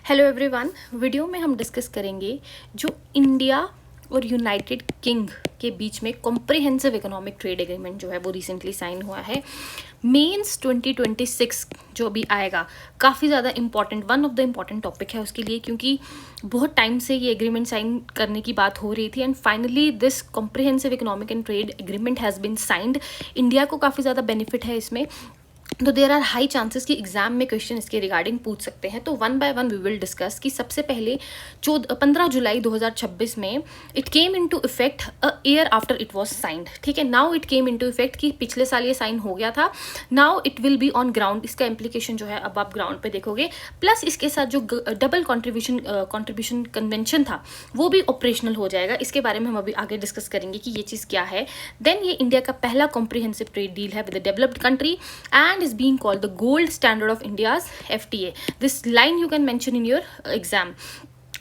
Hello everyone. Video में हम discuss करेंगे जो इंडिया और यूनाइटेड किंग के बीच में कॉम्प्रिहेंसिव इकोनॉमिक ट्रेड एग्रीमेंट जो है वो रिसेंटली साइन हुआ है। मेंस 2026 जो भी आएगा काफ़ी ज़्यादा important, one of the important topic है उसके लिए, क्योंकि बहुत टाइम से ये एग्रीमेंट साइन करने की बात हो रही थी and finally this comprehensive economic and trade agreement has been signed. India को काफ़ी ज़्यादा बेनिफिट है इसमें, तो देर आर हाई चांसेस कि एग्जाम में क्वेश्चन इसके रिगार्डिंग पूछ सकते हैं। तो one by one we will discuss कि सबसे पहले 15 जुलाई 2026 में it came into effect a year after it was signed. ठीक है, now it came into effect कि पिछले साल ये साइन हो गया था। Now it will be on ground. इसका इम्प्लीकेशन जो है अब आप ग्राउंड पे देखोगे, प्लस इसके साथ जो डबल कॉन्ट्रीब्यूशन कन्वेंशन था वो भी ऑपरेशनल हो जाएगा। इसके बारे में हम अभी आगे डिस्कस करेंगे कि ये चीज़ क्या है। देन ये इंडिया का पहला कॉम्प्रिहेंसिव ट्रेड डील है with the developed country and is being called the gold standard of India's FTA. This line you can mention in your exam.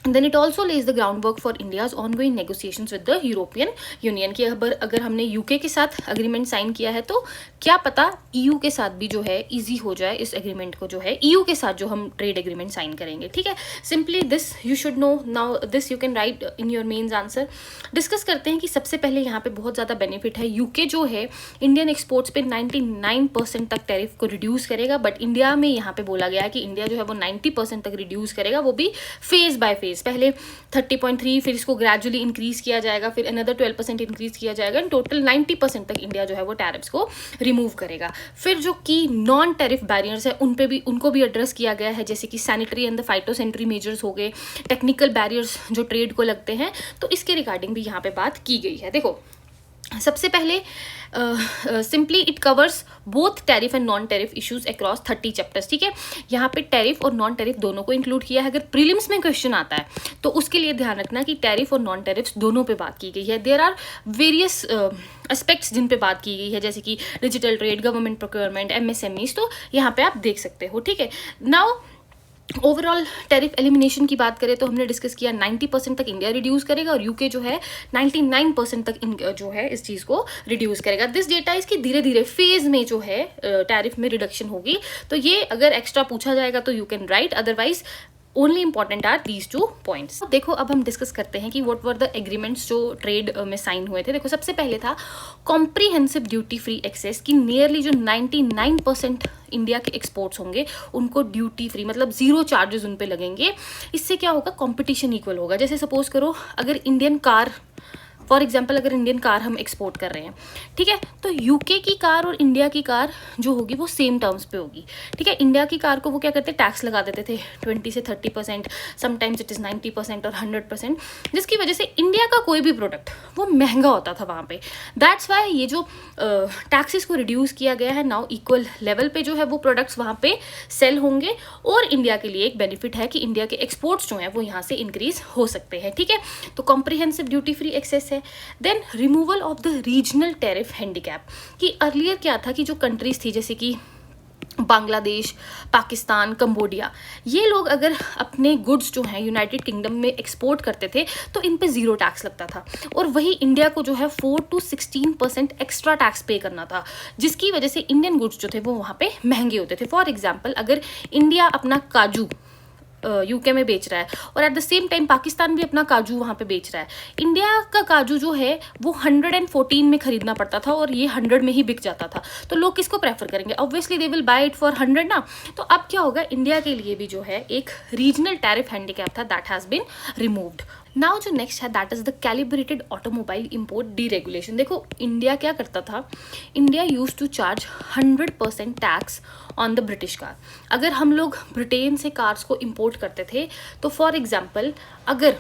And then it also lays the groundwork for India's ongoing negotiations with the European Union कि अगर हमने UK के साथ agreement sign किया है तो क्या पता ईयू के साथ भी जो है इजी हो जाए इस एग्रीमेंट को, जो है ईयू के साथ जो हम ट्रेड एग्रीमेंट साइन करेंगे। ठीक है, simply this you should know. Now this you can write in your mains answer. Discuss करते हैं कि सबसे पहले यहाँ पे बहुत ज़्यादा बेनिफिट है। यूके जो है इंडियन एक्सपोर्ट्स पे 99% तक टैरिफ को रिड्यूस करेगा, बट इंडिया में यहाँ पे बोला गया है कि इंडिया जो है वो 90% तक रिड्यूस करेगा, वो भी फेज बाय फेज। पहले 30.3, फिर इसको ग्रेजुअली इंक्रीज किया जाएगा, फिर अनदर 12% इंक्रीज किया जाएगा एंड टोटल 90% तक इंडिया जो है वो टैरिफ्स को रिमूव करेगा। फिर जो की नॉन टैरिफ बैरियर्स है उनको भी एड्रेस किया गया है, जैसे कि sanitary and the phytosanitary measures हो गए, टेक्निकल बैरियर्स जो ट्रेड को लगते हैं, तो इसके रिगार्डिंग भी यहाँ पे बात की गई है। देखो, सबसे पहले simply it covers both tariff and non tariff issues across 30 chapters. ठीक है, यहाँ पे टैरिफ और नॉन टैरिफ दोनों को इंक्लूड किया है। अगर प्रीलिम्स में क्वेश्चन आता है तो उसके लिए ध्यान रखना कि टैरिफ और नॉन टैरिफ दोनों पे बात की गई है। देयर आर वेरियस एस्पेक्ट्स जिन पे बात की गई है, जैसे कि digital trade, government procurement, MSMEs, तो यहाँ पे आप देख सकते हो। ठीक है, नाउ ओवरऑल टैरिफ एलिमिनेशन की बात करें तो हमने डिस्कस किया 90% तक इंडिया रिड्यूस करेगा और यूके जो है 99% तक जो है इस चीज़ को रिड्यूस करेगा। दिस डेटा इसकी धीरे धीरे फेज में जो है टैरिफ में रिडक्शन होगी, तो ये अगर एक्स्ट्रा पूछा जाएगा तो you can write, otherwise only important are these 2 points. देखो, अब हम डिस्कस करते हैं कि व्हाट वर द एग्रीमेंट्स जो ट्रेड में साइन हुए थे। देखो, सबसे पहले था कॉम्प्रिहेंसिव ड्यूटी फ्री एक्सेस की नियरली जो 99% इंडिया के एक्सपोर्ट्स होंगे उनको ड्यूटी फ्री, मतलब जीरो चार्जेस उन पे लगेंगे। इससे क्या होगा, कंपटीशन इक्वल होगा। जैसे सपोज करो, अगर इंडियन कार, फॉर एग्जाम्पल अगर इंडियन कार हम एक्सपोर्ट कर रहे हैं, ठीक है, तो यूके की कार और इंडिया की कार जो होगी वो सेम टर्म्स पे होगी। ठीक है, इंडिया की कार को वो क्या करते हैं, टैक्स लगा देते थे 20 से 30%, समटाइम्स इट इज़ 90% और 100%, जिसकी वजह से इंडिया का कोई भी प्रोडक्ट वो महंगा होता था वहाँ पे। दैट्स वाई ये जो टैक्सेस को रिड्यूस किया गया है, नाउ इक्वल लेवल पे जो है वो प्रोडक्ट्स वहाँ पे सेल होंगे और इंडिया के लिए एक बेनिफिट है कि इंडिया के एक्सपोर्ट्स जो हैं वो यहाँ से इंक्रीज हो सकते हैं। ठीक है, तो कॉम्प्रिहेंसिव ड्यूटी फ्री एक्सेस है। Then removal of the regional tariff handicap, कि अर्लियर क्या था कि जो कंट्रीज थी जैसे कि बांग्लादेश, पाकिस्तान, कंबोडिया, ये लोग अगर अपने गुड्स जो हैं यूनाइटेड किंगडम में एक्सपोर्ट करते थे तो इन पे जीरो टैक्स लगता था, और वही इंडिया को जो है 4 to 16% एक्स्ट्रा टैक्स पे करना था, जिसकी वजह से इंडियन गुड्स जो थे वो वहाँ पे महंगे होते थे। फॉर एग्जाम्पल, अगर इंडिया अपना काजू यूके में बेच रहा है और at the same time Pakistan भी अपना काजू वहाँ पे बेच रहा है, इंडिया का काजू जो है वो 114 में खरीदना पड़ता था और ये 100 में ही बिक जाता था, तो लोग किसको प्रेफर करेंगे, obviously they will buy it for 100 ना। तो अब क्या होगा, इंडिया के लिए भी जो है एक रीजनल टैरिफ हैंडीकैप था, that has been removed. Now जो नेक्स्ट है that is the calibrated automobile import deregulation. देखो, इंडिया क्या करता था, India use to charge 100% tax on the British car. अगर हम लोग ब्रिटेन से कार्स को इम्पोर्ट करते थे तो फॉर एग्जाम्पल अगर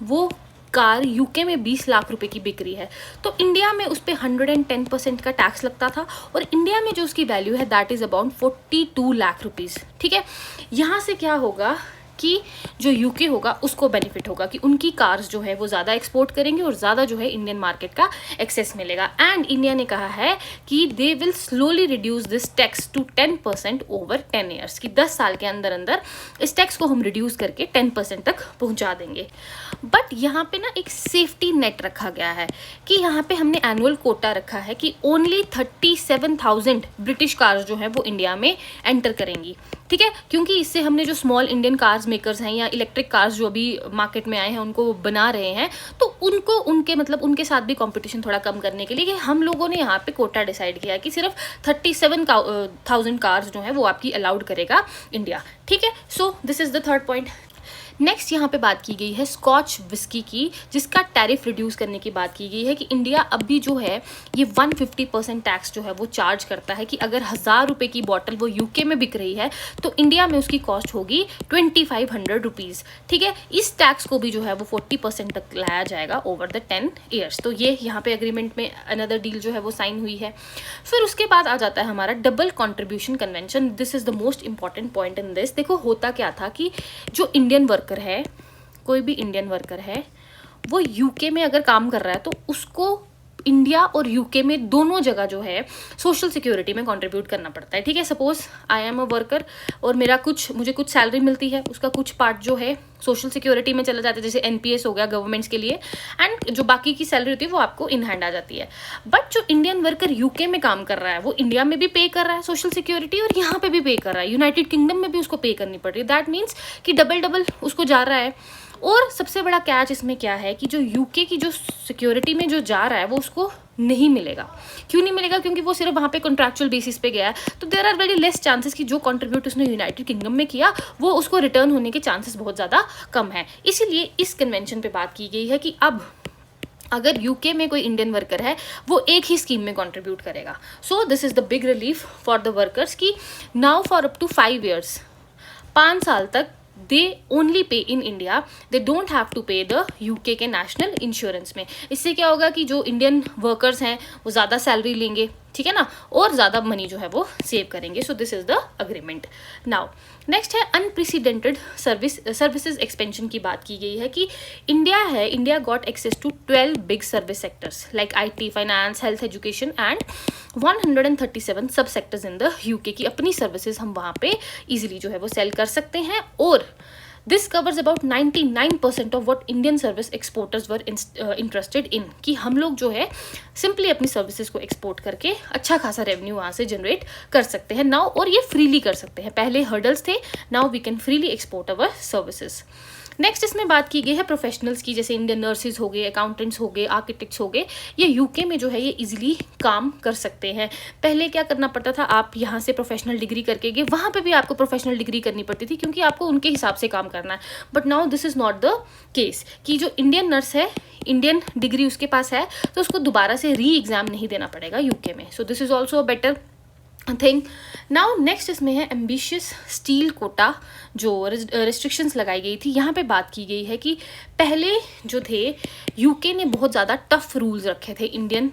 वो कार यूके में 20 लाख रुपए की बिक रही है तो इंडिया में उस पर 110% का टैक्स लगता था, और इंडिया में जो उसकी वैल्यू है that is about 42 lakh rupees. ठीक है, यहाँ से क्या होगा कि जो यूके होगा उसको बेनिफिट होगा कि उनकी कार्स जो है वो ज़्यादा एक्सपोर्ट करेंगे और ज़्यादा जो है इंडियन मार्केट का एक्सेस मिलेगा। एंड इंडिया ने कहा है कि they will slowly reduce this tax to 10% over 10 years, कि 10 साल के अंदर अंदर इस टैक्स को हम रिड्यूस करके 10% तक पहुंचा देंगे। बट यहाँ पे ना एक सेफ्टी नेट रखा गया है कि यहाँ पे हमने एनुअल कोटा रखा है कि ओनली 37,000 ब्रिटिश कार्स जो है वो इंडिया में एंटर करेंगी। ठीक है, क्योंकि इससे हमने जो स्मॉल इंडियन कार्स मेकर्स हैं या इलेक्ट्रिक कार्स जो अभी मार्केट में आए हैं उनको बना रहे हैं, तो उनको उनके साथ भी कंपटीशन थोड़ा कम करने के लिए कि हम लोगों ने यहाँ पे कोटा डिसाइड किया कि सिर्फ 37,000 कार्स जो हैं वो आपकी अलाउड करेगा इंडिया, ठीक है। So this is the third point. Next यहाँ पे बात की गई है स्कॉच विस्की की, जिसका टैरिफ रिड्यूस करने की बात की गई है कि इंडिया अभी जो है ये 150% टैक्स जो है वो चार्ज करता है कि अगर 1000 रुपये की बॉटल वो यूके में बिक रही है तो इंडिया में उसकी कॉस्ट होगी 2500 रुपीज़, ठीक है। इस टैक्स को भी जो है वो 40% तक लाया जाएगा ओवर द 10 ईयर्स। तो ये यहाँ पे एग्रीमेंट में अनदर डील जो है वो साइन हुई है। फिर उसके बाद आ जाता है हमारा double contribution convention. This is the most important point in this. देखो होता क्या था कि जो इंडियन वर्कर है, कोई भी इंडियन वर्कर है, वो यूके में अगर काम कर रहा है तो उसको इंडिया और यूके में दोनों जगह जो है सोशल सिक्योरिटी में कंट्रीब्यूट करना पड़ता है, ठीक है। Suppose I am a worker और मुझे कुछ सैलरी मिलती है, उसका कुछ पार्ट जो है सोशल सिक्योरिटी में चला जाता है, जैसे एनपीएस हो गया गवर्नमेंट्स के लिए, एंड जो बाकी की सैलरी होती है वो आपको इन हैंड आ जाती है। बट जो इंडियन वर्कर यूके में काम कर रहा है वो इंडिया में भी पे कर रहा है सोशल सिक्योरिटी और यहाँ पे भी पे कर रहा है, यूनाइटेड किंगडम में भी उसको पे करनी पड़ रही है। दैट मीन्स कि डबल उसको जा रहा है। और सबसे बड़ा कैच इसमें क्या है कि जो यूके की जो सिक्योरिटी में जो जा रहा है वो उसको नहीं मिलेगा। क्यों नहीं मिलेगा? क्योंकि वो सिर्फ वहाँ पे कॉन्ट्रैक्चुअल बेसिस पे गया है, तो there are very less chances कि जो कंट्रीब्यूट उसने यूनाइटेड किंगडम में किया वो उसको रिटर्न होने के चांसेस बहुत ज़्यादा कम है। इसीलिए इस कन्वेंशन पे बात की गई है कि अब अगर यूके में कोई इंडियन वर्कर है वो एक ही स्कीम में कंट्रीब्यूट करेगा। So this is the big relief for the workers कि now for up to 5 years, 5 साल तक they only pay in India, they don't have to pay the UK के नेशनल इंश्योरेंस में। इससे क्या होगा कि जो इंडियन वर्कर्स हैं वो ज़्यादा सैलरी लेंगे, ठीक है ना, और ज़्यादा मनी जो है वो सेव करेंगे। So this is the agreement. Now next है अनप्रेसिडेंटेड सर्विसेज एक्सपेंशन की बात की गई है कि India got access to 12 big service sectors like IT, finance, health, education and 137 sub sectors in the UK की अपनी सर्विसेज हम वहाँ पे इजीली जो है वो सेल कर सकते हैं। और this covers about 99% of what Indian service exporters were interested in, कि हम लोग जो है सिंपली अपनी सर्विसेज को एक्सपोर्ट करके अच्छा खासा रेवेन्यू वहाँ से जनरेट कर सकते हैं नाउ, और ये फ्रीली कर सकते हैं। पहले हर्डल्स थे, now we can freely export our services. Next इसमें बात की गई है प्रोफेशनल्स की, जैसे इंडियन नर्सेज हो गए, अकाउंटेंट्स हो गए, आर्किटेक्ट्स हो गए, ये यूके में जो है ये इजीली काम कर सकते हैं। पहले क्या करना पड़ता था, आप यहाँ से प्रोफेशनल डिग्री करके गए, वहाँ पे भी आपको प्रोफेशनल डिग्री करनी पड़ती थी क्योंकि आपको उनके हिसाब से काम करना है। But now this is not the case कि जो इंडियन नर्स है, इंडियन डिग्री उसके पास है तो उसको दोबारा से री एग्ज़ाम नहीं देना पड़ेगा यूके में। सो this is also a better thing. Now next इसमें है एम्बिशियस स्टील कोटा, जो रिस्ट्रिक्शंस लगाई गई थी। यहाँ पे बात की गई है कि पहले जो थे यूके ने बहुत ज़्यादा टफ रूल्स रखे थे इंडियन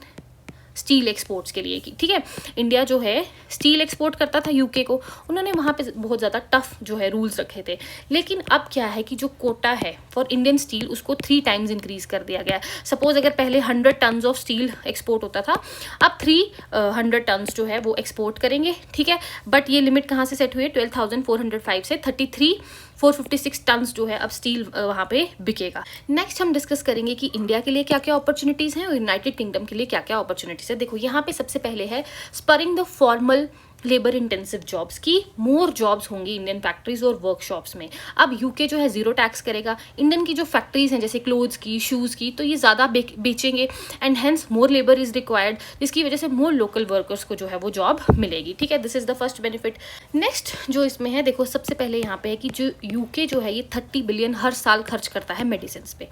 स्टील एक्सपोर्ट्स के लिए कि ठीक है, इंडिया जो है स्टील एक्सपोर्ट करता था यूके को, उन्होंने वहाँ पे बहुत ज़्यादा टफ जो है रूल्स रखे थे। लेकिन अब क्या है कि जो कोटा है फॉर इंडियन स्टील उसको 3 times इंक्रीज़ कर दिया गया। सपोज अगर पहले 100 tons ऑफ स्टील एक्सपोर्ट होता था, अब 300 tons जो है वो एक्सपोर्ट करेंगे, ठीक है। बट ये लिमिट कहाँ से सेट हुई है, 12,405 से 33,456 tons जो है अब स्टील वहाँ पे बिकेगा। नेक्स्ट हम डिस्कस करेंगे कि इंडिया के लिए क्या क्या अपॉर्चुनिटीज़ हैं और यूनाइटेड किंगडम के लिए क्या क्या अपॉर्चुनिटीज़ है। देखो यहाँ पे सबसे पहले है spurring the formal labour intensive jobs की, मोर जॉब्स होंगी इंडियन फैक्ट्रीज और वर्कशॉप्स में। अब यूके जो है जीरो टैक्स करेगा, इंडियन की जो फैक्ट्रीज हैं जैसे क्लोथ्स की, शूज़ की, तो ये ज़्यादा बेचेंगे and hence more labour is required, जिसकी वजह से मोर लोकल वर्कर्स को जो है वो जॉब मिलेगी, ठीक है। This is the first benefit. Next जो इसमें है, देखो सबसे पहले यहाँ पे है कि जो यूके जो है ये 30 बिलियन हर साल खर्च करता है मेडिसिन पे।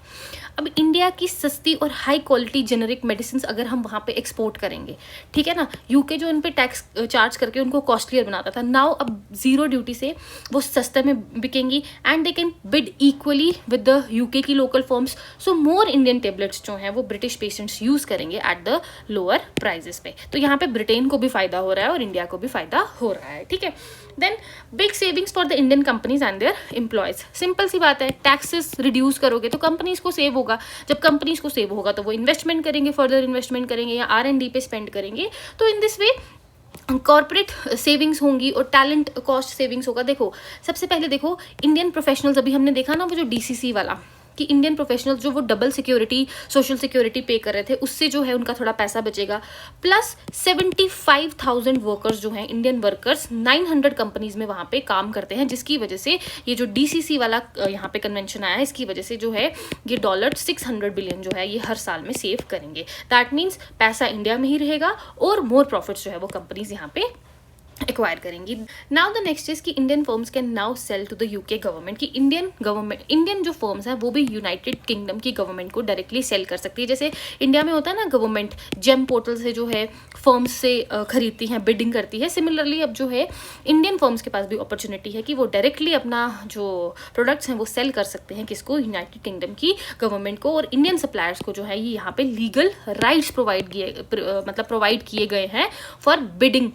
अब इंडिया की सस्ती और हाई क्वालिटी जेनरिक मेडिसिन अगर हम वहाँ पे एक्सपोर्ट करेंगे, ठीक है ना, यूके जो उन पे टैक्स चार्ज करके उनको कॉस्टलियर बनाता था, नाउ अब जीरो ड्यूटी से वो सस्ते में बिकेंगी and they can bid equally with the UK की local firms. So more Indian tablets जो हैं वो ब्रिटिश पेशेंट्स यूज़ करेंगे एट द लोअर प्राइजेस पे। तो यहाँ पे ब्रिटेन को भी फायदा हो रहा है और इंडिया को भी फायदा हो रहा है, ठीक है। Then big savings for the Indian companies and their employees. Simple सी बात है, टैक्सेस रिड्यूस करोगे तो कंपनीज को सेव होगा, जब कंपनीज को सेव होगा तो वो इन्वेस्टमेंट करेंगे, फर्दर इन्वेस्टमेंट करेंगे या R&D पे स्पेंड करेंगे। तो in this way corporate savings होंगी और टैलेंट कॉस्ट सेविंग्स होगा। देखो सबसे पहले देखो इंडियन प्रोफेशनल्स, अभी हमने देखा ना वो जो DCC वाला कि इंडियन प्रोफेशनल्स जो वो डबल सिक्योरिटी, सोशल सिक्योरिटी पे कर रहे थे, उससे जो है उनका थोड़ा पैसा बचेगा। प्लस 75,000 वर्कर्स जो हैं, इंडियन वर्कर्स 900 कंपनीज में वहाँ पे काम करते हैं, जिसकी वजह से ये जो DCC वाला यहाँ पे कन्वेंशन आया है, इसकी वजह से जो है ये $600 बिलियन जो है ये हर साल में सेव करेंगे। दैट मीन्स पैसा इंडिया में ही रहेगा और मोर प्रॉफिट्स जो है वो कंपनीज यहाँ पे एक्वायर करेंगी। नाउ द नेक्स्ट इज कि Indian firms can now sell to the UK government, कि इंडियन जो फर्म्स हैं वो भी यूनाइटेड किंगडम की गवर्नमेंट को डायरेक्टली सेल कर सकती है। जैसे इंडिया में होता है ना, गवर्नमेंट जेम पोर्टल से जो है फर्म्स से खरीदती हैं, बिडिंग करती है। सिमिलरली अब जो है इंडियन फर्म्स के पास भी अपॉर्चुनिटी है कि वो डायरेक्टली अपना जो प्रोडक्ट्स हैं वो सेल कर सकते हैं, किसको, यूनाइटेड किंगडम की गवर्नमेंट को। और इंडियन सप्लायर्स को जो है ये यहाँ पे लीगल राइट्स प्रोवाइड किए गए हैं फॉर बिडिंग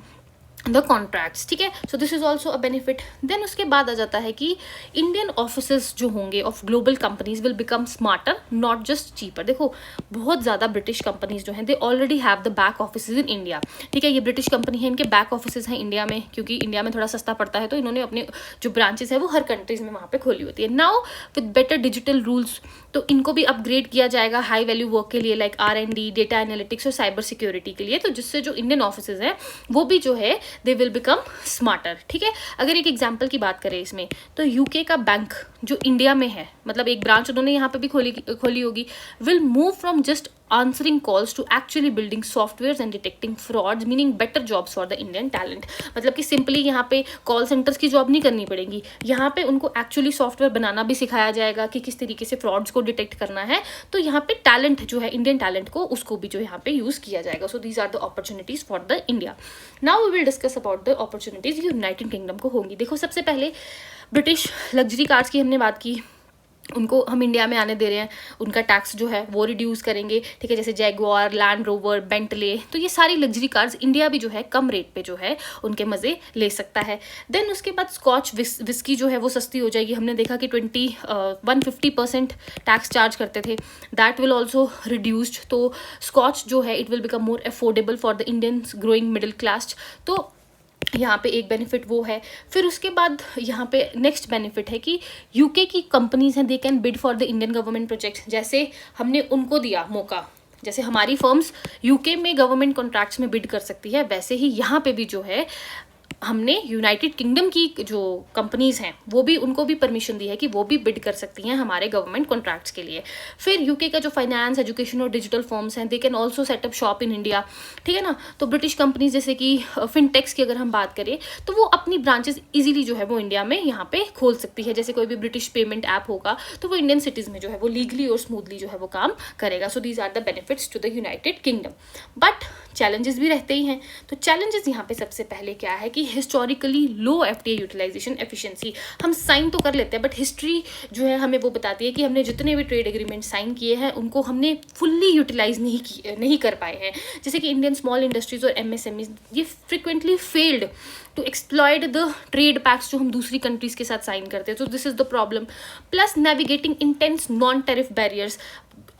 द कॉन्ट्रैक्ट्स, ठीक है। So this is also a benefit. Then उसके बाद आ जाता है कि इंडियन ऑफिसेज जो होंगे of global companies will become smarter, not just cheaper. देखो बहुत ज़्यादा ब्रिटिश कंपनीज जो हैं they already have the back offices in India, ठीक है। ये ब्रिटिश कंपनी है, इनके बैक ऑफिसेज हैं इंडिया में, क्योंकि इंडिया में थोड़ा सस्ता पड़ता है, तो इन्होंने अपने जो ब्रांचेस है वो हर कंट्रीज में वहाँ पे खोली होती है। Now with better digital rules, तो इनको भी अपग्रेड किया जाएगा हाई वैल्यू वर्क के लिए, लाइक R&D, डेटा एनालिटिक्स और साइबर सिक्योरिटी के लिए, तो जिससे जो इंडियन ऑफिसेज हैं वो भी जो है दे विल बिकम स्मार्टर, ठीक है। अगर एक एग्जांपल की बात करें इसमें, तो यूके का बैंक जो इंडिया में है, मतलब एक ब्रांच उन्होंने यहाँ पे भी खोली होगी, will move from just answering calls to actually building softwares and detecting frauds, meaning better jobs for the Indian talent। मतलब कि सिंपली यहाँ पे कॉल सेंटर्स की जॉब नहीं करनी पड़ेगी, यहाँ पे उनको एक्चुअली सॉफ्टवेयर बनाना भी सिखाया जाएगा कि किस तरीके से फ्रॉड्स को डिटेक्ट करना है। तो यहाँ पे टैलेंट जो है, इंडियन टैलेंट को, उसको भी जो यहाँ पे यूज किया जाएगा। So these are the opportunities for the India. Now we will discuss about the opportunities United Kingdom को होंगी। देखो सबसे पहले ब्रिटिश लग्जरी कार्स की हमने बात की, उनको हम इंडिया में आने दे रहे हैं, उनका टैक्स जो है वो रिड्यूस करेंगे, ठीक है। जैसे जैगुआर, लैंड रोवर, बेंटले, तो ये सारी लग्जरी कार्स इंडिया भी जो है कम रेट पे जो है उनके मज़े ले सकता है। देन उसके बाद स्कॉच विस्की जो है वो सस्ती हो जाएगी। हमने देखा कि 150% टैक्स चार्ज करते थे, दैट विल ऑल्सो रिड्यूस्ड। तो स्कॉच जो है it will become more affordable for the Indians growing middle class. तो यहाँ पे एक बेनिफिट वो है। फिर उसके बाद यहाँ पे नेक्स्ट बेनिफिट है कि यूके की कंपनीज हैं, दे can bid for the Indian government projects. जैसे हमने उनको दिया मौका, जैसे हमारी फर्म्स यूके में गवर्नमेंट कॉन्ट्रैक्ट्स में बिड कर सकती है, वैसे ही यहाँ पे भी जो है हमने यूनाइटेड किंगडम की जो कंपनीज हैं वो भी, उनको भी परमिशन दी है कि वो भी बिड कर सकती हैं हमारे गवर्नमेंट कॉन्ट्रैक्ट्स के लिए। फिर यूके का जो फाइनेंस, एजुकेशन और डिजिटल फर्म्स हैं, they can also setup shop in India, ठीक है ना। तो ब्रिटिश कंपनीज जैसे कि फिनटेक्स की अगर हम बात करें, तो वो अपनी ब्रांचेस इजीली जो है वो इंडिया में यहाँ पे खोल सकती है। जैसे कोई भी ब्रिटिश पेमेंट ऐप होगा तो वो इंडियन सिटीज में जो है वो लीगली और स्मूथली जो है वो काम करेगा। So these are the benefits to the United Kingdom. But challenges भी रहते ही हैं। तो चैलेंजेस यहाँ पे सबसे पहले क्या है कि हिस्टोरिकली लो FTA यूटिलाइजेशन एफिशिएंसी। हम साइन तो कर लेते हैं, बट हिस्ट्री जो है हमें वो बताती है कि हमने जितने भी ट्रेड एग्रीमेंट साइन किए हैं उनको हमने फुल्ली यूटिलाइज नहीं कर पाए हैं। जैसे कि इंडियन स्मॉल इंडस्ट्रीज और MSMEs, ये frequently failed to exploit the trade pacts जो हम दूसरी कंट्रीज के साथ साइन करते हैं। तो this is the problem. Plus navigating intense non tariff barriers.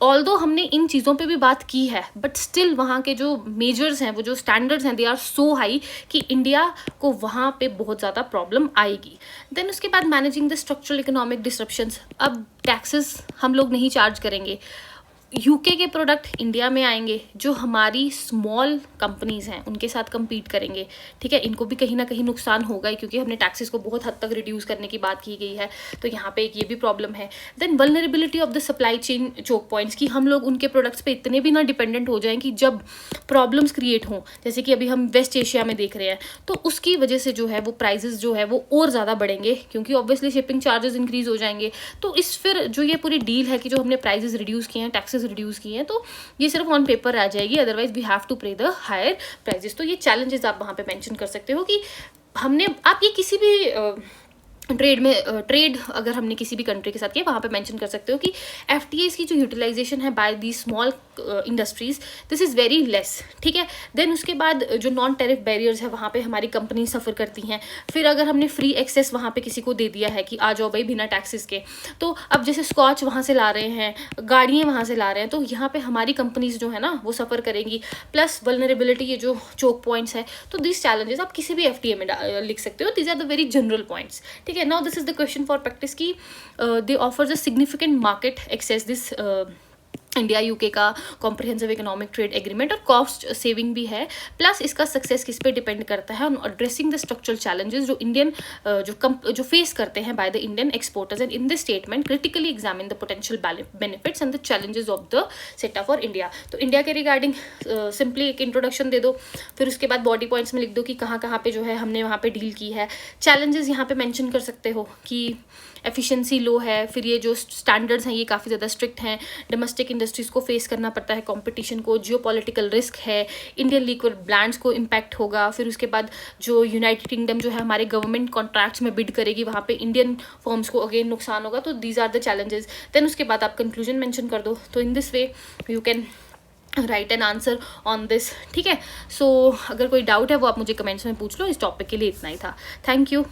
Although हमने इन चीज़ों पे भी बात की है, बट स्टिल वहाँ के जो मेजर्स हैं, वो जो स्टैंडर्ड्स हैं, दे आर सो हाई कि इंडिया को वहाँ पे बहुत ज़्यादा प्रॉब्लम आएगी। देन उसके बाद managing the structural economic disruptions. अब टैक्सेस हम लोग नहीं चार्ज करेंगे, यूके के प्रोडक्ट इंडिया में आएंगे, जो हमारी स्मॉल कंपनीज हैं उनके साथ compete करेंगे, ठीक है। इनको भी कहीं ना कहीं नुकसान होगा ही, क्योंकि हमने टैक्सेस को बहुत हद तक रिड्यूस करने की बात की गई है। तो यहाँ पे एक ये भी प्रॉब्लम है। Then vulnerability of the supply chain choke points, कि हम लोग उनके प्रोडक्ट्स पे इतने भी ना डिपेंडेंट हो जाएं कि जब प्रॉब्लम्स क्रिएट हों, जैसे कि अभी हम वेस्ट एशिया में देख रहे हैं, तो उसकी वजह से जो है वो प्राइजेस जो है वो और ज़्यादा बढ़ेंगे, क्योंकि ऑब्वियसली शिपिंग चार्जेस इंक्रीज हो जाएंगे। तो इस फिर जो ये पूरी डील है कि जो हमने प्राइजेस रिड्यूस किए हैं, टैक्सेस रिड्यूस किए हैं, तो ये सिर्फ ऑन पेपर आ जाएगी, अदरवाइज वी हैव टू पे द हायर प्राइजेस। तो ये चैलेंजेस आप वहाँ पे मेंशन कर सकते हो कि हमने, आप ये किसी भी ट्रेड अगर हमने किसी भी कंट्री के साथ किया, वहाँ पे मेंशन कर सकते हो कि FTAs की जो यूटिलाइजेशन है by the small industries, this is very less, ठीक है। देन उसके बाद जो नॉन टेरिफ बैरियर्स है वहाँ पे हमारी कंपनी सफ़र करती हैं। फिर अगर हमने फ्री एक्सेस वहाँ पे किसी को दे दिया है कि आ जाओ भाई बिना टैक्सेस के, तो अब जैसे स्कॉच वहाँ से ला रहे हैं, गाड़ियाँ वहाँ से ला रहे हैं, तो यहाँ पे हमारी कंपनीज जो है ना वो सफ़र करेंगी। प्लस वल्नरेबिलिटी, ये जो चोक पॉइंट्स है, तो दिस चैलेंजेस आप किसी भी FTA में लिख सकते हो। These are the very general points, ठीक है। ठीक है. Now this is the question for practice की they offers a significant market access this India UK का कॉम्प्रिहेंसिव इकोनॉमिक ट्रेड एग्रीमेंट, और कॉस्ट सेविंग भी है. प्लस इसका सक्सेस किस पे डिपेंड करता है, on addressing the structural challenges जो इंडियन जो फेस करते हैं by the Indian exporters. And in this statement critically examine the potential benefits and the challenges of the सेटा फॉर इंडिया. तो इंडिया के रिगार्डिंग सिंपली एक इंट्रोडक्शन दे दो, फिर उसके बाद बॉडी पॉइंट्स में लिख दो कि कहाँ कहाँ पे जो है हमने वहाँ पे डील की है. चैलेंजेस यहाँ पे मेंशन कर सकते हो कि एफिशिएंसी लो है, फिर ये जो स्टैंडर्ड्स हैं ये काफ़ी ज़्यादा स्ट्रिक्ट हैं, डोमेस्टिक इंडस्ट्रीज़ को फेस करना पड़ता है कंपटीशन को, जियोपॉलिटिकल रिस्क है, इंडियन लिक्विड ब्रांड्स को इम्पैक्ट होगा. फिर उसके बाद जो यूनाइटेड किंगडम जो है हमारे गवर्नमेंट कॉन्ट्रैक्ट्स में बिड करेगी, वहाँ पे इंडियन फर्म्स को अगेन नुकसान होगा. तो these are the challenges. Then उसके बाद आप कंक्लूजन मेंशन कर दो. तो in this way you can write an answer on this. ठीक है. सो अगर कोई डाउट है वो आप मुझे कमेंट्स में पूछ लो. इस टॉपिक के लिए इतना ही था. Thank you.